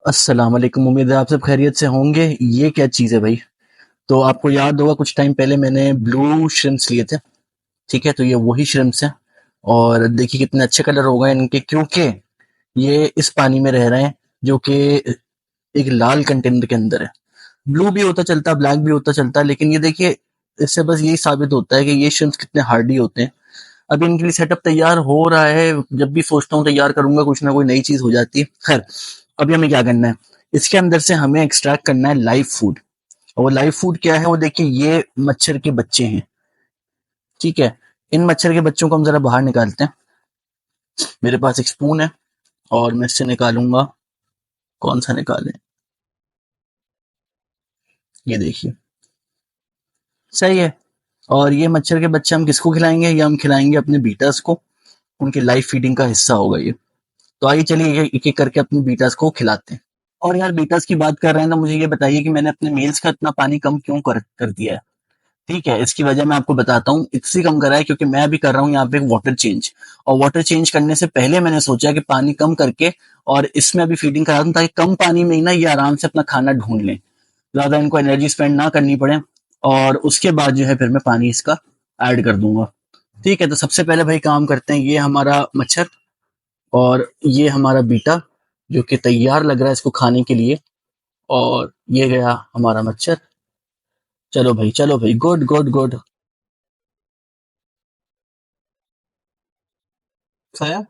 अस्सलाम वालेकुम। उम्मीद है आप सब खैरियत से होंगे। ये क्या चीज़ है भाई? तो आपको याद होगा कुछ टाइम पहले मैंने ब्लू श्रिम्प्स लिए थे। ठीक है, तो ये वही श्रिम्प्स हैं। और देखिए कितने अच्छे कलर हो गए इनके, क्योंकि ये इस पानी में रह रहे हैं जो कि एक लाल कंटेनर के अंदर है। ब्लू भी होता चलता, ब्लैक भी होता चलता, लेकिन ये देखिए इससे बस यही साबित होता है कि ये श्रिम्प्स कितने हार्डी होते हैं। अभी इनके लिए सेटअप तैयार हो रहा है। जब भी सोचता हूँ तैयार करूंगा, कुछ ना कोई नई चीज हो जाती है। खैर, अभी हमें क्या करना है, इसके अंदर से हमें एक्सट्रैक्ट करना है लाइव फूड। और वो लाइव फूड क्या है, वो देखिए ये मच्छर के बच्चे हैं। ठीक है, इन मच्छर के बच्चों को हम जरा बाहर निकालते हैं। मेरे पास एक स्पून है और मैं इससे निकालूंगा। कौन सा निकालें? ये देखिए, सही है। और ये मच्छर के बच्चे हम किसको खिलाएंगे? ये हम खिलाएंगे अपने बीटर्स को। उनकी लाइव फीडिंग का हिस्सा होगा ये। तो आइए चलिए एक एक करके अपने बीटर्स को खिलाते हैं। और यार, बीटर्स की बात कर रहे हैं तो मुझे ये बताइए कि मैंने अपने मेल्स का इतना पानी कम क्यों कर दिया है? ठीक है, इसकी वजह मैं आपको बताता हूँ। इससे कम करा है क्योंकि मैं अभी कर रहा हूँ यहाँ पे एक वाटर चेंज। और वाटर चेंज करने से पहले मैंने सोचा कि पानी कम करके और इसमें अभी फीडिंग करा दूं, ताकि कम पानी में ही ना ये आराम से अपना खाना ढूंढ लें, ज्यादा इनको एनर्जी स्पेंड ना करनी पड़े। और उसके बाद जो है फिर मैं पानी इसका ऐड कर दूंगा। ठीक है, तो सबसे पहले भाई काम करते हैं। ये हमारा मच्छर और ये हमारा बीटा जो कि तैयार लग रहा है इसको खाने के लिए। और ये गया हमारा मच्छर। चलो भाई, चलो भाई, गुड गुड गुड। खाया?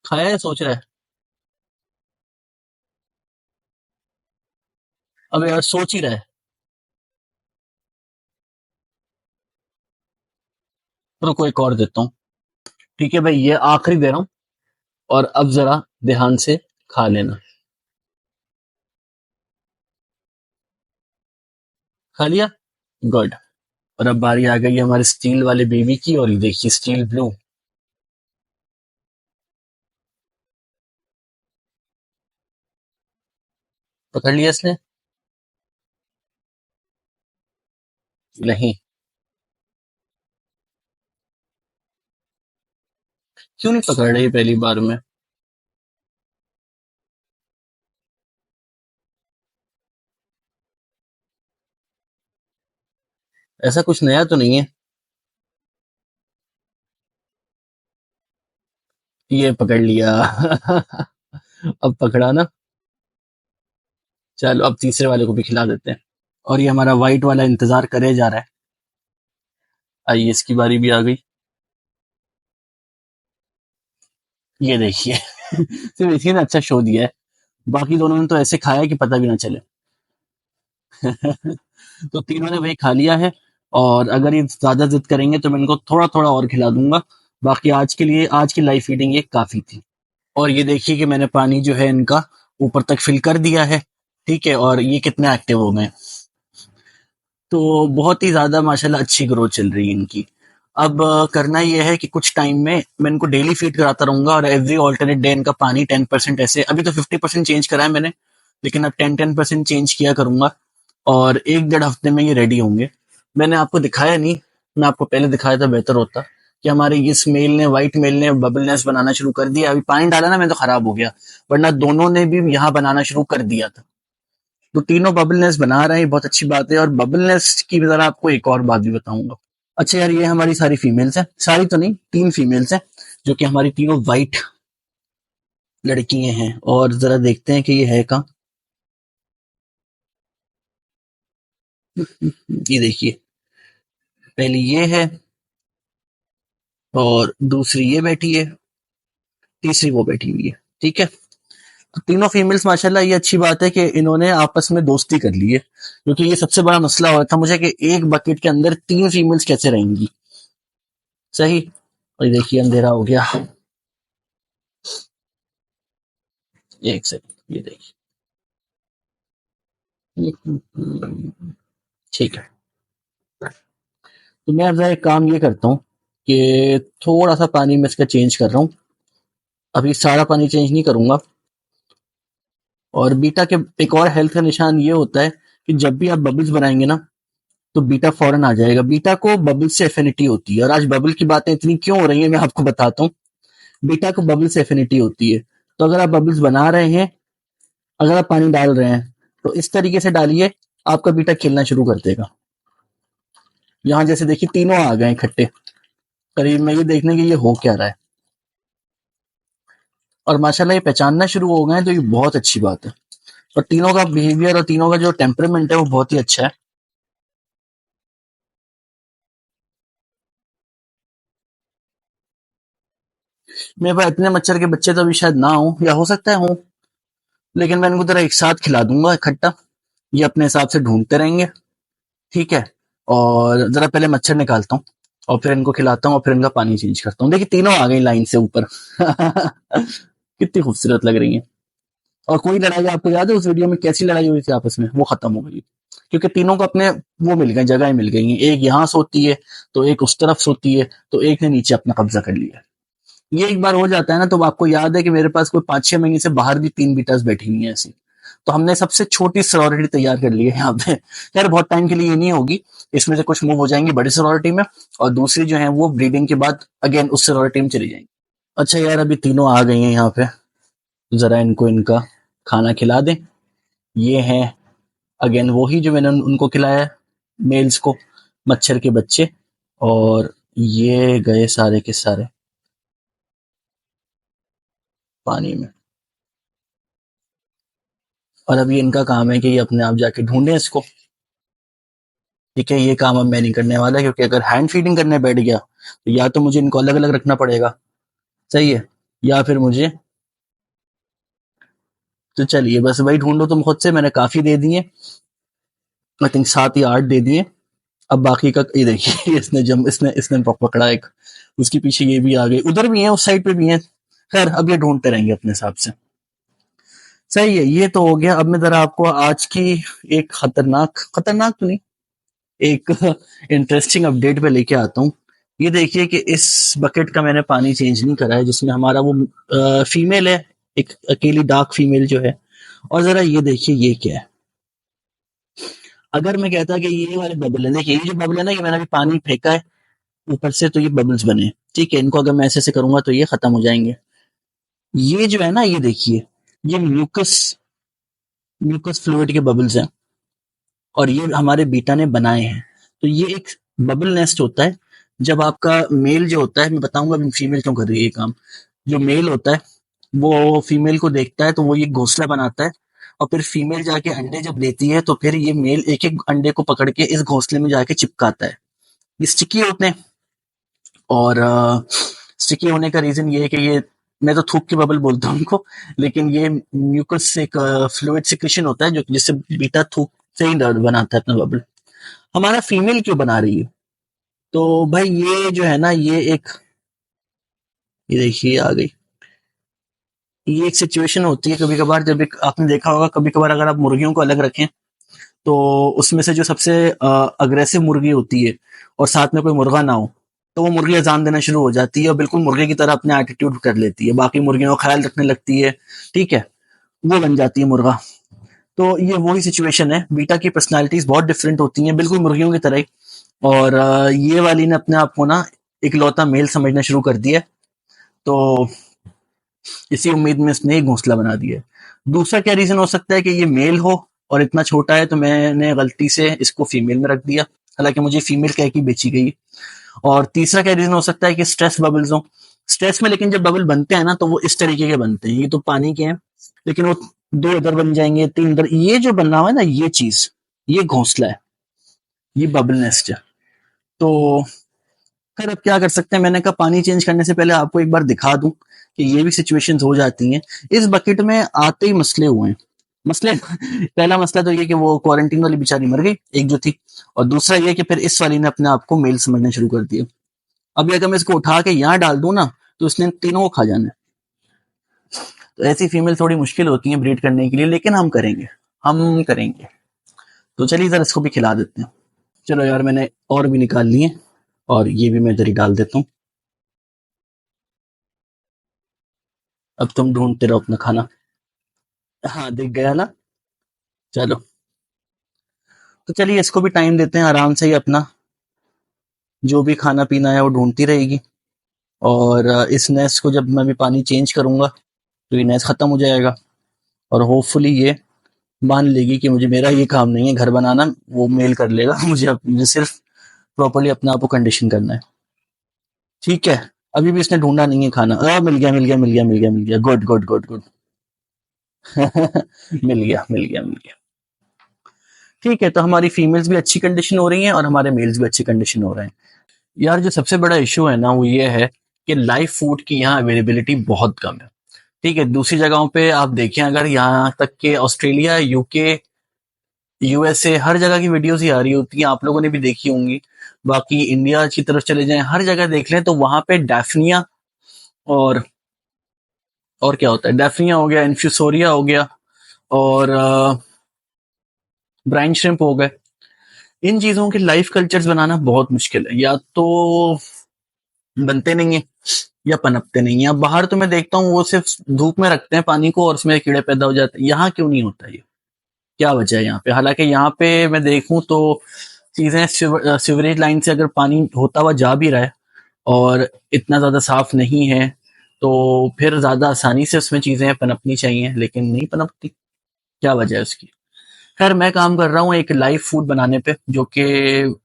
खाया है, सोच रहा है? अब यार सोच ही रहा है। रुको, एक और देता हूँ। ठीक है भाई, ये आखिरी दे रहा हूँ। और अब जरा ध्यान से खा लेना। खा लिया? गुड। और अब बारी आ गई है हमारे स्टील वाले बेबी की, और ये देखिए स्टील ब्लू। पकड़ लिया इसने? नहीं। क्यों नहीं पकड़ रही पहली बार में? ऐसा कुछ नया तो नहीं है? ये पकड़ लिया। अब पकड़ा ना। चलो अब तीसरे वाले को भी खिला देते हैं। और ये हमारा व्हाइट वाला इंतजार करे जा रहा है। आइए, इसकी बारी भी आ गई। ये देखिए। सिर्फ इसी ने अच्छा शो दिया है। बाकी दोनों ने तो ऐसे खाया है कि पता भी ना चले। तो तीनों ने वही खा लिया है। और अगर ये ज्यादा जिद करेंगे तो मैं इनको थोड़ा थोड़ा और खिला दूंगा। बाकी आज के लिए, आज की लाइव फीडिंग ये काफी थी। और ये देखिए कि मैंने पानी जो है इनका ऊपर तक फिल कर दिया है। ठीक है, और ये कितने एक्टिव हो गए। तो बहुत ही ज्यादा माशाल्लाह अच्छी ग्रोथ चल रही है इनकी। अब करना ये है कि कुछ टाइम में मैं इनको डेली फीड कराता रहूंगा, और एवरी ऑल्टरनेट डे इनका पानी 10% ऐसे, अभी तो 50% चेंज करा है मैंने, लेकिन अब 10% चेंज किया करूंगा। और एक डेढ़ हफ्ते में ये रेडी होंगे। मैंने आपको दिखाया नहीं, मैं आपको पहले दिखाया था बेहतर होता, कि हमारे इस मेल ने, व्हाइट मेल ने बबल नेस्ट बनाना शुरू कर दिया। अभी पानी डाला ना मैं तो खराब हो गया, वरना दोनों ने भी यहाँ बनाना शुरू कर दिया था। तो तीनों बबल नेस्ट बना रहे हैं, बहुत अच्छी बात है। और बबल नेस्ट की जरा आपको एक और बात भी बताऊंगा। अच्छा यार, ये हमारी सारी फीमेल्स हैं, सारी तो नहीं, 3 फीमेल्स हैं, जो कि हमारी तीनों वाइट लड़कियां हैं। और जरा देखते हैं कि ये है कहाँ। ये देखिए, पहली ये है, और दूसरी ये बैठी है, तीसरी वो बैठी हुई है। ठीक है, तो तीनों फीमेल्स माशाल्लाह, ये अच्छी बात है कि इन्होंने आपस में दोस्ती कर ली है, क्योंकि ये सबसे बड़ा मसला हो रहा था मुझे कि एक बकेट के अंदर 3 फीमेल्स कैसे रहेंगी। सही। और ये देखिए अंधेरा हो गया। एक सेकंड, ये देखिए। ठीक है, तो मैं अब एक काम ये करता हूँ कि थोड़ा सा पानी में इसका चेंज कर रहा हूँ। अभी सारा पानी चेंज नहीं करूंगा। और बीटा के एक और हेल्थ का निशान ये होता है कि जब भी आप बबल्स बनाएंगे ना, तो बीटा फौरन आ जाएगा। बीटा को बबल से एफिनिटी होती है, और आज बबल की बातें इतनी क्यों हो रही है मैं आपको बताता हूँ। बीटा को बबल से एफिनिटी होती है। तो अगर आप बबल्स बना रहे हैं, अगर आप पानी डाल रहे हैं, तो इस तरीके से डालिए, आपका बीटा खिलना शुरू कर देगा। यहाँ जैसे देखिए तीनों आ गए इकट्ठे, करीब में ये देखने की ये हो क्या रहा है, और माशाल्लाह ये पहचानना शुरू हो गए हैं, तो ये बहुत अच्छी बात है। और तीनों का बिहेवियर और तीनों का जो टेम्परामेंट है वो बहुत ही अच्छा है। मेरे पास इतने मच्छर के बच्चे तो अभी शायद ना हो, या हो सकता है हो, लेकिन मैं इनको जरा एक साथ खिला दूंगा इकट्ठा, ये अपने हिसाब से ढूंढते रहेंगे, ठीक है। और जरा पहले मच्छर निकालता हूँ, और फिर इनको खिलाता हूँ, और फिर इनका पानी चेंज करता हूँ। देखिए तीनों आ गई लाइन से ऊपर। कितनी खूबसूरत लग रही है। और कोई लड़ाई आपको याद है उस वीडियो में कैसी लड़ाई हुई थी आपस में, वो खत्म हो गई, क्योंकि तीनों को अपने वो मिल गए, जगह मिल गई हैं। एक यहाँ सोती है, तो एक उस तरफ सोती है, तो एक ने नीचे अपना कब्जा कर लिया। ये एक बार हो जाता है ना, तो आपको याद है कि मेरे पास कोई 5-6 महीने से बाहर भी 3 बीटास बैठी हुई हैं ऐसी। तो हमने सबसे छोटी सॉरोरिटी तैयार कर ली है यहाँ पे। खैर बहुत टाइम के लिए ये नहीं होगी, इसमें से कुछ मूव हो जाएंगी बड़ी सॉरोरिटी में, और दूसरी जो है वो ब्रीडिंग के बाद अगेन उस सॉरोरिटी में चली जाएंगी। अच्छा यार, अभी तीनों आ गई हैं यहाँ पे, जरा इनको इनका खाना खिला दें। ये है अगेन वही जो मैंने उनको खिलाया है, मेल्स को, मच्छर के बच्चे। और ये गए सारे के सारे पानी में। और अभी इनका काम है कि ये अपने आप जाके ढूंढे इसको, ठीक है। ये काम अब मैं नहीं करने वाला, क्योंकि अगर हैंड फीडिंग करने बैठ गया तो या तो मुझे इनको अलग अलग रखना पड़ेगा, सही है, या फिर मुझे, तो चलिए बस वही ढूंढो तुम खुद से, मैंने काफी दे दिए, आई थिंक 7 या 8 दे दिए। अब बाकी का ये देखिए, इसने इसने पकड़ा एक, उसके पीछे ये भी आ गए, उधर भी है, उस साइड पे भी है। खैर अब ये ढूंढते रहेंगे अपने हिसाब से। सही है, ये तो हो गया। अब मैं जरा आपको आज की एक खतरनाक खतरनाक तो नहीं, एक इंटरेस्टिंग अपडेट पे लेके आता हूँ। ये देखिए कि इस बकेट का मैंने पानी चेंज नहीं करा है, जिसमें हमारा वो फीमेल है, एक अकेली डार्क फीमेल जो है। और जरा ये देखिए ये क्या है। अगर मैं कहता कि ये वाले बबल है, देखिए ये जो बबल है ना, ये मैंने अभी पानी फेंका है ऊपर से, तो ये बबल्स बने, ठीक है। इनको अगर मैं ऐसे ऐसे करूंगा तो ये खत्म हो जाएंगे। ये जो है ना, ये देखिए, ये म्यूकस म्यूकस फ्लूइड के बबल्स हैं, और ये हमारे बीटा ने बनाए हैं। तो ये एक बबल नेस्ट होता है। जब आपका मेल जो होता है, मैं बताऊंगा अभी फीमेल क्यों कर रही है ये काम। जो मेल होता है वो फीमेल को देखता है, तो वो ये घोंसला बनाता है, और फिर फीमेल जाके अंडे जब देती है, तो फिर ये मेल एक एक अंडे को पकड़ के इस घोंसले में जाके चिपकाता है। ये स्टिकी होते हैं, और स्टिकी होने का रीजन ये है कि ये, मैं तो थूक के बबल बोलता हूँ उनको, लेकिन ये म्यूकस एक फ्लूइड सिक्रेशन होता है, जो जिससे बीटा थूक से ही बनाता है अपना बबल। हमारा फीमेल क्यों बना रही है? तो भाई ये जो है ना, ये एक, ये देखिए आ गई। ये एक सिचुएशन होती है कभी कभार, जब एक आपने देखा होगा कभी कभार अगर आप मुर्गियों को अलग रखें, तो उसमें से जो सबसे अग्रेसिव मुर्गी होती है, और साथ में कोई मुर्गा ना हो, तो वो मुर्गी अजान देना शुरू हो जाती है, और बिल्कुल मुर्गे की तरह अपने एटीट्यूड कर लेती है, बाकी मुर्गियों का ख्याल रखने लगती है, ठीक है, वो बन जाती है मुर्गा। तो ये वही सिचुएशन है, बीटा की पर्सनालिटीज बहुत डिफरेंट होती हैं, बिल्कुल मुर्गियों की तरह ही। और ये वाली ने अपने आप को ना इकलौता मेल समझना शुरू कर दिया, तो इसी उम्मीद में इसने एक घोंसला बना दिया। दूसरा क्या रीजन हो सकता है कि ये मेल हो और इतना छोटा है, तो मैंने गलती से इसको फीमेल में रख दिया, हालांकि मुझे फीमेल कह के बेची गई। और तीसरा क्या रीजन हो सकता है कि स्ट्रेस बबल्स हो। स्ट्रेस में लेकिन जब बबल बनते हैं ना, तो वो इस तरीके के बनते हैं, ये तो पानी के हैं, लेकिन वो 2 इधर बन जाएंगे, 3 इधर। ये जो बना हुआ है ना, ये चीज, ये घोंसला है, ये बबल नेस्ट है। तो खैर अब क्या कर सकते हैं, मैंने कहा पानी चेंज करने से पहले आपको एक बार दिखा दूं कि ये भी सिचुएशंस हो जाती हैं। इस बकेट में आते ही मसले हुए हैं, मसले पहला मसला तो ये कि वो क्वारंटीन वाली बेचारी मर गई, एक जो थी। और दूसरा ये कि फिर इस वाली ने अपने आप को मेल समझना शुरू कर दिया। अभी अगर मैं इसको उठा के यहाँ डाल दूं ना, तो इसने तीनों को खा जाना है। तो ऐसी फीमेल थोड़ी मुश्किल होती है ब्रीड करने के लिए, लेकिन हम करेंगे, हम करेंगे। तो चलिए सर इसको भी खिला देते हैं। चलो यार, मैंने और भी निकाल लिए, और ये भी मैं इधर ही डाल देता हूँ। अब तुम ढूंढते रहो अपना खाना। हाँ दिख गया ना। चलो, तो चलिए इसको भी टाइम देते हैं, आराम से ही अपना जो भी खाना पीना है वो ढूंढती रहेगी। और इस नेस्ट को जब मैं भी पानी चेंज करूंगा, तो ये नैस खत्म हो जाएगा और होपफुली ये मान लेगी कि मुझे मेरा ये काम नहीं है घर बनाना, वो मेल कर लेगा मुझे सिर्फ प्रॉपर्ली अपने आप को कंडीशन करना है। ठीक है, अभी भी इसने ढूंढा नहीं है खाना। मिल गया मिल गया मिल गया मिल गया मिल गया, गुड गुड गुड गुड। मिल गया मिल गया मिल गया। ठीक है, तो हमारी फीमेल्स भी अच्छी कंडीशन हो रही हैं और हमारे मेल्स भी अच्छी कंडीशन हो रहे हैं। यार जो सबसे बड़ा इशू है ना वो ये है कि लाइव फूड की यहाँ अवेलेबिलिटी बहुत कम है। ठीक है, दूसरी जगहों पे आप देखें, अगर यहाँ तक के ऑस्ट्रेलिया, यूके, यूएसए, हर जगह की वीडियोस ही आ रही होती हैं, आप लोगों ने भी देखी होंगी। बाकी इंडिया की तरफ चले जाएं, हर जगह देख लें तो वहां पे डैफनिया और और क्या होता है, डैफनिया हो गया, इन्फ्यूसोरिया हो गया और ब्राइन श्रिम्प हो गए। इन चीजों के लाइफ कल्चर्स बनाना बहुत मुश्किल है, या तो बनते नहीं है या पनपते नहीं है। अब बाहर तो मैं देखता हूँ वो सिर्फ धूप में रखते हैं पानी को और उसमें कीड़े पैदा हो जाते हैं। यहाँ क्यों नहीं होता ये, क्या वजह है यहाँ पे? हालांकि यहाँ पे मैं देखूं तो चीजें सिवरेज लाइन से अगर पानी होता हुआ जा भी रहा है और इतना ज्यादा साफ नहीं है तो फिर ज्यादा आसानी से उसमें चीजें पनपनी चाहिए, लेकिन नहीं पनपती। क्या वजह है उसकी? खैर, मैं काम कर रहा हूँ एक लाइव फूड बनाने पे जो कि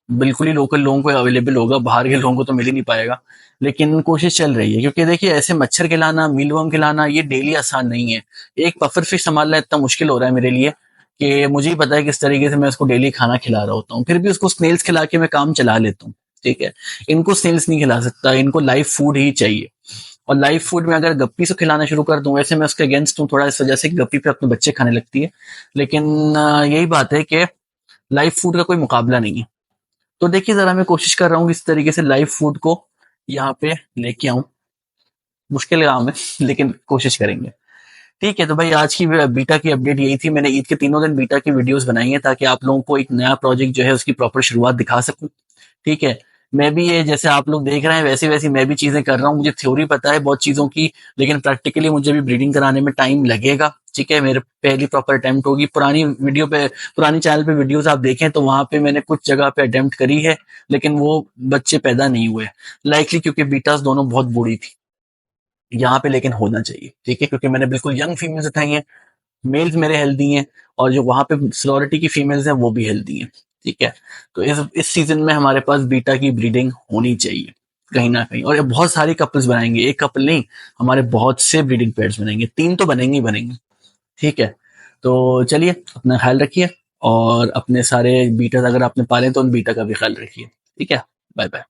बिल्कुल ही लोकल लोगों को अवेलेबल होगा, बाहर के लोगों को तो मिल ही नहीं पाएगा। लेकिन कोशिश चल रही है, क्योंकि देखिए ऐसे मच्छर खिलाना, मीलवर्म खिलाना ये डेली आसान नहीं है। एक पफर फिश संभालना इतना मुश्किल हो रहा है मेरे लिए कि मुझे ही पता है किस तरीके से मैं उसको डेली खाना खिला रहा होता हूँ, फिर भी उसको स्नेल्स खिला के मैं काम चला लेता हूँ। ठीक है, इनको स्नेल्स नहीं खिला सकता, इनको लाइव फूड ही चाहिए। और लाइव फूड में अगर गप्पी से खिलाना शुरू कर दूं, वैसे मैं उसके अगेंस्ट हूँ थोड़ा, इस वजह से कि गप्पी पे अपने बच्चे खाने लगती है। लेकिन यही बात है कि लाइव फूड का कोई मुकाबला नहीं है। तो देखिए जरा, मैं कोशिश कर रहा हूँ किस तरीके से लाइव फूड को यहाँ पे लेके आऊं। मुश्किल काम है लेकिन कोशिश करेंगे। ठीक है, तो भाई आज की बीटा की अपडेट यही थी। मैंने ईद के तीनों दिन बीटा की वीडियोस बनाई है ताकि आप लोगों को एक नया प्रोजेक्ट जो है उसकी प्रॉपर शुरुआत दिखा सकूं। ठीक है, मैं भी ये जैसे आप लोग देख रहे हैं वैसी वैसी मैं भी चीजें कर रहा हूँ। मुझे थ्योरी पता है बहुत चीजों की, लेकिन प्रैक्टिकली मुझे भी ब्रीडिंग कराने में टाइम लगेगा। ठीक है, मेरे पहली प्रॉपर अटेम्प्ट होगी। पुरानी वीडियो पे, पुरानी चैनल पे वीडियोस आप देखें तो वहां पे मैंने कुछ जगह पे अटेम्प्ट करी है, लेकिन वो बच्चे पैदा नहीं हुए, लाइकली क्योंकि बीटास दोनों बहुत बूढ़ी थी। यहाँ पे लेकिन होना चाहिए। ठीक है, क्योंकि मैंने बिल्कुल यंग फीमेल्स उठाई हैं, मेल्स मेरे हेल्दी हैं और जो वहां पे सोलोरिटी की फीमेल्स हैं वो भी हेल्दी हैं। ठीक है, तो इस सीजन में हमारे पास बीटा की ब्रीडिंग होनी चाहिए कहीं ना कहीं, और ये बहुत सारी कपल्स बनाएंगे, एक कपल नहीं, हमारे बहुत से ब्रीडिंग पेयर्स बनेंगे, 3 तो बनेंगे ही बनेंगे। ठीक है, तो चलिए अपना ख्याल रखिए और अपने सारे बीटा अगर आपने पाले तो उन बीटा का भी ख्याल रखिए। ठीक है, बाय बाय।